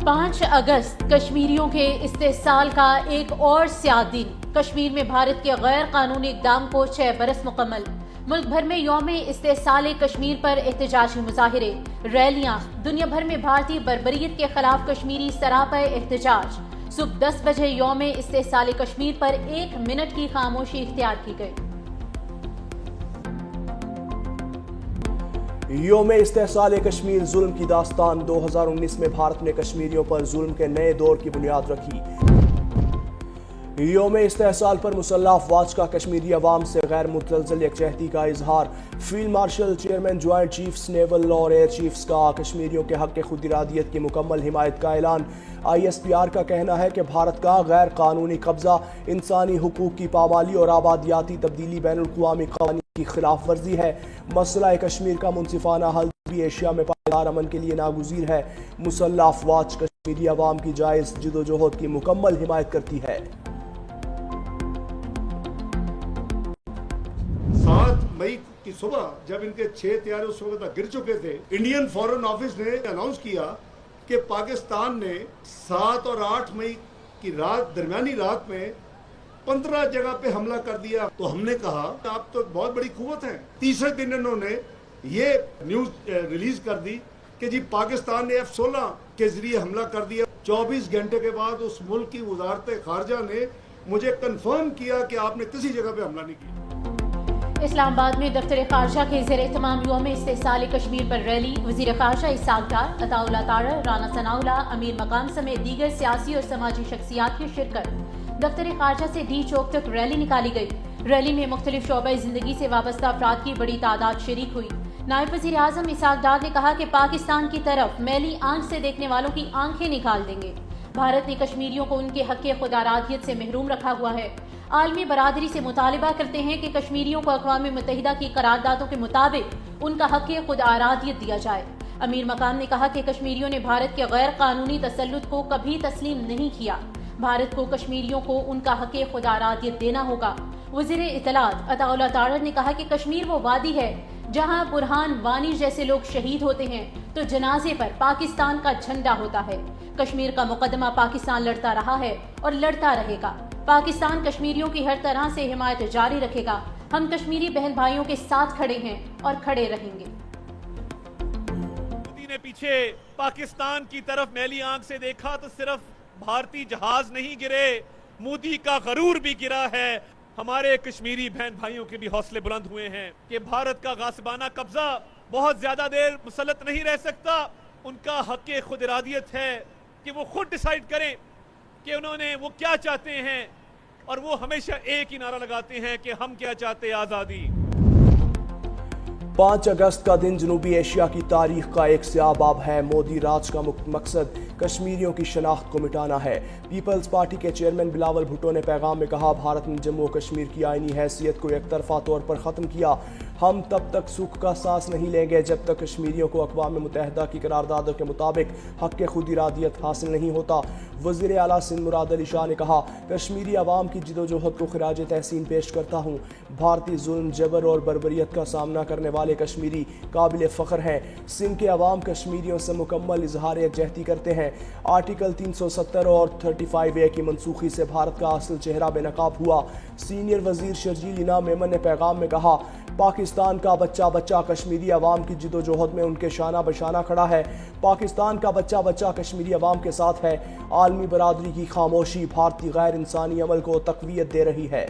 5 अगस्त कश्मीरियों के इस्तेहसाल का एक और स्याह दिन। कश्मीर में भारत के गैर कानूनी इक़दाम को 6 बरस मुकम्मल। मुल्क भर में यौम इस्तेहसाल कश्मीर पर एहतजाजी मुजाहिरे, रैलियां। दुनिया भर में भारतीय बर्बरियत के खिलाफ कश्मीरी सरापा एहतजाज। सुबह 10 बजे यौम इस्तेहसाल कश्मीर पर 1 मिनट की खामोशी इख्तियार की गई। यौम इस्तेहसाल कश्मीर जुल्म की दास्तान। 2019 में भारत ने कश्मीरियों पर जुल्म के नए दौर की बुनियाद रखी। यौम इस्तेहसाल पर मुसल्लह अफवाज का कश्मीरी अवाम से गैर मुतज़ल्ज़ल यकजहती का इजहार। Field marshal chairman joint chiefs naval और एयर चीफ्स का कश्मीरियों के हक खुद इरादियत की मुकम्मल हिमायत का ऐलान। ISPR का कहना है कि भारत का गैर कानूनी कब्जा इंसानी हुकूक की पामाली और आबादियाती तब्दीली बैनुल-अक़वामी क़वानीन की खिलाफ वर्जी है। मसला कश्मीर का मुनसिफाना हल भी एशिया में पायदार अमन के लिए नागुज़ीर है। मुसल्लह अफवाज कश्मीरी अवाम की जायज़ जिदोजहद की मुकम्मल हिमायत करती है। 7 मई की सुबह जब इनके 6 तैयारे उस वक्त गिर चुके थे, इंडियन फॉरेन ऑफिस ने अनाउंस किया कि पाकिस्तान ने 7 और 8 मई की रात, दरमियानी रात में 15 जगह पे हमला कर दिया। तो हमने कहा आप तो बहुत बड़ी कुव्वत हैं। तीसरे दिन इन्होंने ये न्यूज रिलीज कर दी कि जी पाकिस्तान ने F-16 के जरिए हमला कर दिया। 24 घंटे के बाद उस मुल्क की वजारत खारजा ने मुझे कंफर्म किया कि आपने किसी जगह पे हमला नहीं किया। इस्लामाबाद में दफ्तर खारजा के ज़ेर एहतमाम यौम इस्तेहसाल कश्मीर पर रैली। वज़ीर खारजा इसाक डार, अताउल्लाह तारड़, राना सनाउल्लाह, अमीर मकाम समेत दीगर सियासी और समाजी शख्सियात की शिरकत। दफ्तर खारजा से डी चौक तक रैली निकाली गई। रैली में मुख्तलिफ शोबे जिंदगी से वाबस्ता अफराद की बड़ी तादाद शरीक हुई। नायब वज़ीर आज़म इसाक डार ने कहा कि पाकिस्तान की तरफ मैली आंख से देखने वालों की आंखें निकाल देंगे। भारत ने कश्मीरियों को उनके हक़ खुद आराधियत से महरूम रखा हुआ है। आलमी बरादरी से मुतालिबा करते हैं कि कश्मीरियों को अक़वाम मुत्तहिदा की करारदादों के मुताबिक उनका हक़ खुद आराधियत दिया जाए। अमीर मकाम ने कहा कि कश्मीरियों ने भारत के गैर कानूनी तसल्लुत को कभी तस्लीम नहीं किया। भारत को कश्मीरियों को उनका हक़ खुद आराधियत देना होगा। वज़ीर इत्तलात अताउल्लाह तारड़ ने कहा कि कश्मीर वो वादी है जहाँ बुरहान वानी जैसे लोग शहीद होते हैं तो जनाजे पर पाकिस्तान का झंडा होता है। कश्मीर का मुकदमा पाकिस्तान लड़ता रहा है और लड़ता रहेगा। पाकिस्तान कश्मीरियों की हर तरह से हिमायत जारी रखेगा। हम कश्मीरी बहन भाइयों के साथ खड़े हैं और खड़े रहेंगे। मोदी ने पीछे पाकिस्तान की तरफ मैली आंख से देखा तो सिर्फ भारतीय जहाज नहीं गिरे, मोदी का गरूर भी गिरा है। हमारे कश्मीरी बहन भाइयों के भी हौसले बुलंद हुए हैं कि भारत का गासिबाना कब्जा बहुत ज्यादा देर मुसल्लत नहीं रह सकता। उनका हक खुद इरादियत है कि वो खुद डिसाइड करें कि उन्होंने वो क्या चाहते हैं, और वो हमेशा एक ही नारा लगाते हैं कि हम क्या चाहते हैं, आज़ादी। 5 अगस्त का दिन जनूबी एशिया की तारीख का एक स्याह बाब है। मोदी राज का मकसद कश्मीरियों की शनाख्त को मिटाना है। पीपल्स पार्टी के चेयरमैन बिलावल भुट्टो ने पैगाम में कहा, भारत ने जम्मू कश्मीर की आईनी हैसियत को एक तरफा तौर पर ख़त्म किया। हम तब तक सुख का सांस नहीं लेंगे जब तक कश्मीरियों को अक़वाम मुत्तहिदा की करारदादों के मुताबिक हक़ खुद इरादियत हासिल नहीं होता। वज़ीर आला सिंध मुराद अली शाह ने कहा, कश्मीरी अवाम की जिदोजहद को खिराज तहसीन पेश करता हूँ। भारतीय जुल्म, जबर और बर्बरियत का सामना करने वाले कश्मीरी काबिल फ़ख्र हैं। सिंध के अवाम कश्मीरियों से मुकम्मल इजहार यकजहती करते हैं। आर्टिकल 370 और 35A की मनसूखी से भारत का असल चेहरा बेनकाब हुआ। सीनियर वजीर शर्जील इनाम मेमन ने पैगाम में कहा, पाकिस्तान का बच्चा बच्चा कश्मीरी अवाम की जिदोजहद में उनके शाना बशाना खड़ा है। पाकिस्तान का बच्चा बच्चा कश्मीरी अवाम के साथ है। आलमी बरादरी की खामोशी भारतीय गैर इंसानी अमल को तक़वियत दे रही है।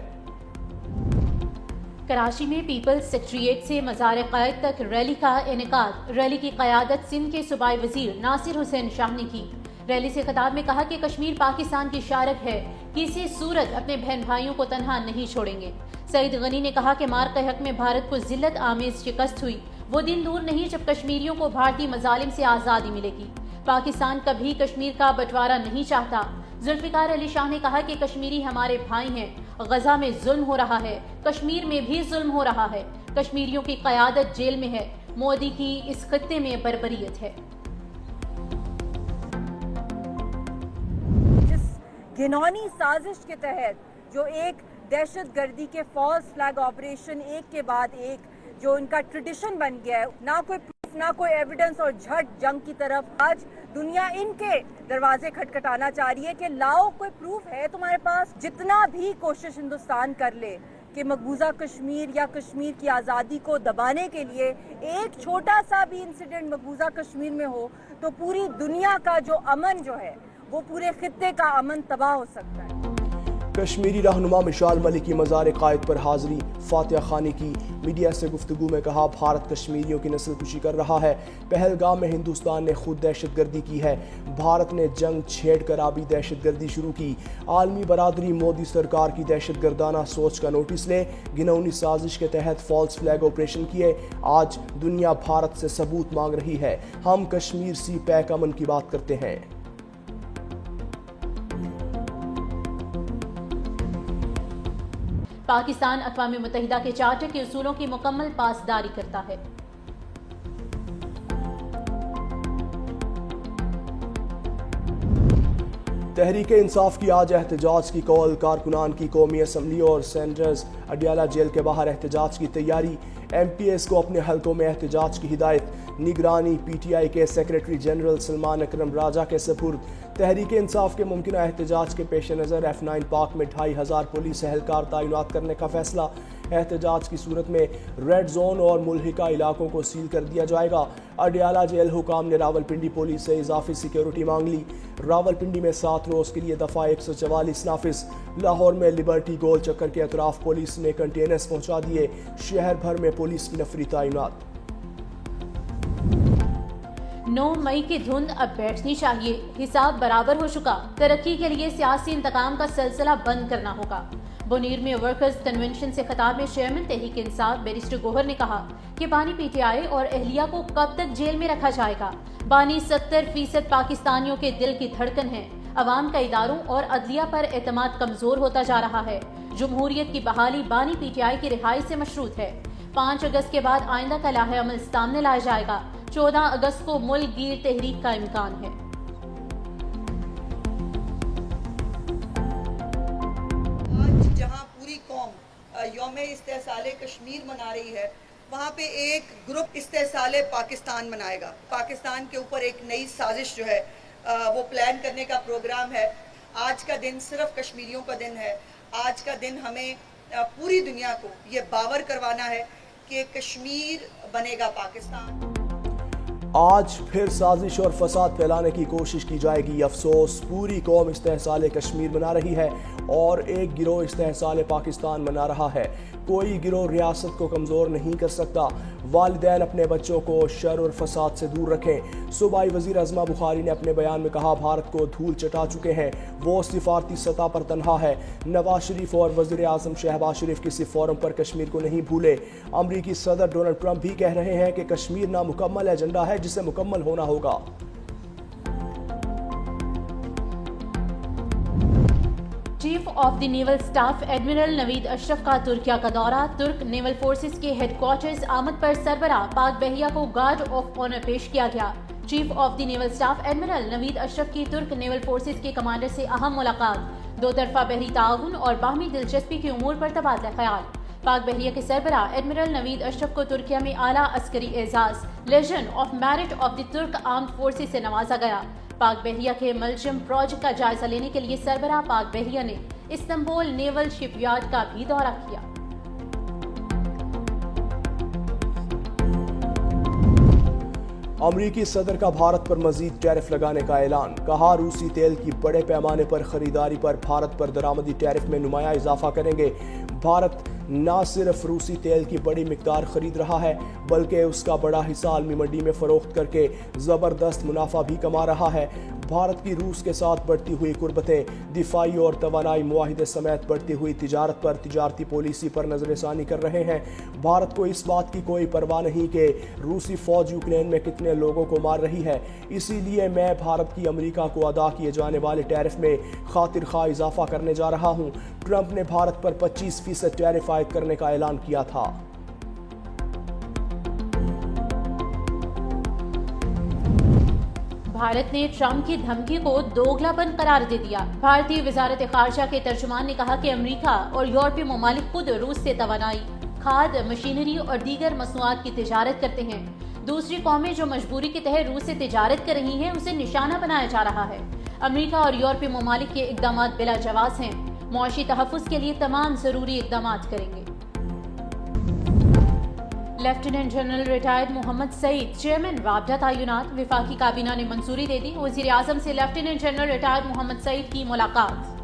कराची में पीपल्स सेक्रेटेरिएट से मज़ार क़ायद तक रैली का इनेकाद। रैली की क़यादत सिंध के सूबाई वज़ीर नासिर हुसैन शाह ने की। रैली से खिताब में कहा कि कश्मीर पाकिस्तान की शारक है, किसी सूरत अपने बहन भाइयों को तन्हा नहीं छोड़ेंगे। सईद गनी ने कहा कि मार्क हक में भारत को जिल्लत आमेज शिकस्त हुई। वो दिन दूर नहीं जब कश्मीरियों को भारतीय मजालिम से आज़ादी मिलेगी। पाकिस्तान कभी कश्मीर का बंटवारा नहीं चाहता। जुल्फ़िकार अली शाह ने कहा कि कश्मीरी हमारे भाई हैं। गजा में जुल्म हो रहा है, कश्मीर में भी जुल्म हो रहा है। कश्मीरियों की क़यादत जेल में है। मोदी की इस खत्ते में बर्बरियत है। घिनौनी साजिश के तहत जो एक दहशत गर्दी के फॉल्स फ्लैग ऑपरेशन एक के बाद एक जो इनका ट्रेडिशन बन गया है, ना कोई ना कोई एविडेंस और झट जंग की तरफ आज दुनिया इनके दरवाजे खटखटाना चाह रही है कि लाओ कोई प्रूफ है तुम्हारे पास। जितना भी कोशिश हिंदुस्तान कर ले कि मकबूजा कश्मीर या कश्मीर की आज़ादी को दबाने के लिए एक छोटा सा भी इंसिडेंट मकबूजा कश्मीर में हो तो पूरी दुनिया का जो अमन जो है वो पूरे खित्ते का अमन तबाह हो सकता है। कश्मीरी रहनुमा मिशाल मलिक की मज़ार कायद पर हाज़री। फातिहा खानी की मीडिया से गुफ्तगू में कहा, भारत कश्मीरियों की नस्ल कुशी कर रहा है। पहलगाम में हिंदुस्तान ने खुद दहशतगर्दी की है। भारत ने जंग छेड़ कर आबी दहशतगर्दी शुरू की। आलमी बरादरी मोदी सरकार की दहशतगर्दाना सोच का नोटिस ले। घिनौनी साजिश के तहत फॉल्स फ्लैग ऑपरेशन किए। आज दुनिया भारत से सबूत मांग रही है। हम कश्मीर सी पैक अमन की बात करते हैं। पाकिस्तान अक़वाम मुत्तहिदा के चार्टर के उसूलों की मुकम्मल पासदारी करता है। तहरीक इंसाफ की आज एहतजाज की कॉल। कारकुनान की कौमी असम्बली और सेंटर्स अडियाला जेल के बाहर एहतजाज की तैयारी। MPS को अपने हलकों में एहतजाज की हिदायत। निगरानी PTI के सेक्रेटरी जनरल सलमान अकरम राजा के सपुर्द। तहरीक इंसाफ के मुमकिन एहतजाज के पेश नज़र F9 पार्क में 2500 पुलिस एहलकार तैनात करने का फैसला। एहतजाज की सूरत में रेड जोन और मुल्हिका इलाकों को सील कर दिया जाएगा। अडियाला जेल हुकाम ने रावलपिंडी पुलिस से इजाफी सिक्योरिटी मांग ली। रावलपिंडी में 7 रोज़ के लिए दफ़ा 144 नाफिज। लाहौर में लिबर्टी गोल चक्कर के अतराफ पुलिस ने कंटेनर्स पहुंचा दिए। शहर भर में पुलिस की नफरी तैनात। 9 मई की धुंध अब बैठनी चाहिए। हिसाब बराबर हो चुका। तरक्की के लिए सियासी इंतकाम का सिलसिला बंद करना होगा। बुनीर में वर्कर्स कन्वेंशन से खिताब में चेयरमैन तहरीक इंसाफ बैरिस्टर गोहर ने कहा कि बानी PTI और अहलिया को कब तक जेल में रखा जाएगा। बानी 70% पाकिस्तानियों के दिल की धड़कन है। अवाम का इदारों और अदलिया पर एतमाद कमजोर होता जा रहा है। जमहूरियत की बहाली बानी PTI की रिहाई से मशरूत है। 5 अगस्त के बाद आइंदा का लाहे अमल सामने लाया जाएगा। 14 अगस्त को मुल्क गीर तहरीक का इम्कान है। आज जहां पूरी कौम यौम इस्तेहसाल कश्मीर मना रही है, वहाँ पे एक ग्रुप इस्तेहसाल पाकिस्तान मनाएगा। पाकिस्तान के ऊपर एक नई साजिश जो है वो प्लान करने का प्रोग्राम है। आज का दिन सिर्फ कश्मीरियों का दिन है। आज का दिन हमें पूरी दुनिया को ये बावर करवाना है कि कश्मीर बनेगा पाकिस्तान। आज फिर साजिश और फसाद फैलाने की कोशिश की जाएगी। अफसोस, पूरी कौम इस्तेहसाल कश्मीर मना रही है और एक गिरोह इस्तेहसाल पाकिस्तान मना रहा है। कोई गिरोह रियासत को कमज़ोर नहीं कर सकता। वालिदैन अपने बच्चों को शर और फसाद से दूर रखें। सूबाई वज़ीर अज़मा बुखारी ने अपने बयान में कहा, भारत को धूल चटा चुके हैं, वो सिफारती सतह पर तनहा है। नवाज शरीफ और वज़ीर आज़म शहबाज शरीफ किसी फोरम पर कश्मीर को नहीं भूले। अमरीकी सदर डोनाल्ड ट्रंप भी कह रहे हैं कि कश्मीर नामुकम्मल एजेंडा है जिसे मुकम्मल होना होगा। Chief of the naval staff admiral Naveed Ashraf का तुर्किया का दौरा। तुर्क नेवल फोर्सेस के हेडक्वार्टर्स आमद पर सरबराह पाक बहरिया को गार्ड ऑफ ऑनर पेश किया गया। Chief of the naval staff admiral Naveed Ashraf की तुर्क नेवल फोर्सेस के कमांडर से अहम मुलाकात। 2 तरफा बहरी ताउन और बाहमी दिलचस्पी के उमूर पर तबादला ख्याल। पाक बहरिया के सरबराह एडमिरल नवीद अशरफ को तुर्किया में आला अस्करी एजाज legend of merit of the Turk armed forces से नवाजा गया। पाक बहरिया के मलजम प्रोजेक्ट का जायजा लेने के लिए सरबराह पाक बहरिया ने इस्तांबुल नेवल शिपयार्ड का भी दौरा किया। अमरीकी सदर का भारत पर मजीद टैरिफ लगाने का ऐलान। कहा, रूसी तेल की बड़े पैमाने पर खरीदारी पर भारत पर दरामदी टैरिफ में नुमाया इजाफा करेंगे। भारत न सिर्फ रूसी तेल की बड़ी मिकदार खरीद रहा है बल्कि उसका बड़ा हिस्सा आलमी मंडी में फरोख्त करके ज़बरदस्त मुनाफा भी कमा रहा है। भारत की रूस के साथ बढ़ती हुई कुर्बतें, दिफाई और तवानाई मुआहिदे समेत बढ़ती हुई तिजारत पर तिजारती पॉलिसी पर नजरसानी कर रहे हैं। भारत को इस बात की कोई परवाह नहीं कि रूसी फौज यूक्रेन में कितने लोगों को मार रही है। इसीलिए मैं भारत की अमेरिका को अदा किए जाने वाले टैरिफ में खातिर खा इजाफा करने जा रहा हूँ। ट्रंप ने भारत पर 25% टैरिफ आयद करने का ऐलान किया था। भारत ने ट्रंप की धमकी को दोगलापन करार दे दिया। भारतीय वजारत खारजा के तर्जुमान ने कहा कि अमेरिका और यूरोपीय ममालिक खुद रूस से तवानाई, खाद, मशीनरी और दीगर मसनूआत की तिजारत करते हैं। دوسری قومیں جو مجبوری کے تحت روس سے تجارت کر رہی ہیں اسے نشانہ بنایا جا رہا ہے۔ امریکہ اور یورپی ممالک کے اقدامات بلا جواز ہیں، معاشی تحفظ کے لیے تمام ضروری اقدامات کریں گے۔ لیفٹیننٹ جنرل ریٹائرڈ محمد سعید چیئرمین رابطہ تعینات، وفاقی کابینہ نے منظوری دے دی۔ وزیر اعظم سے لیفٹیننٹ جنرل ریٹائرڈ محمد سعید کی ملاقات۔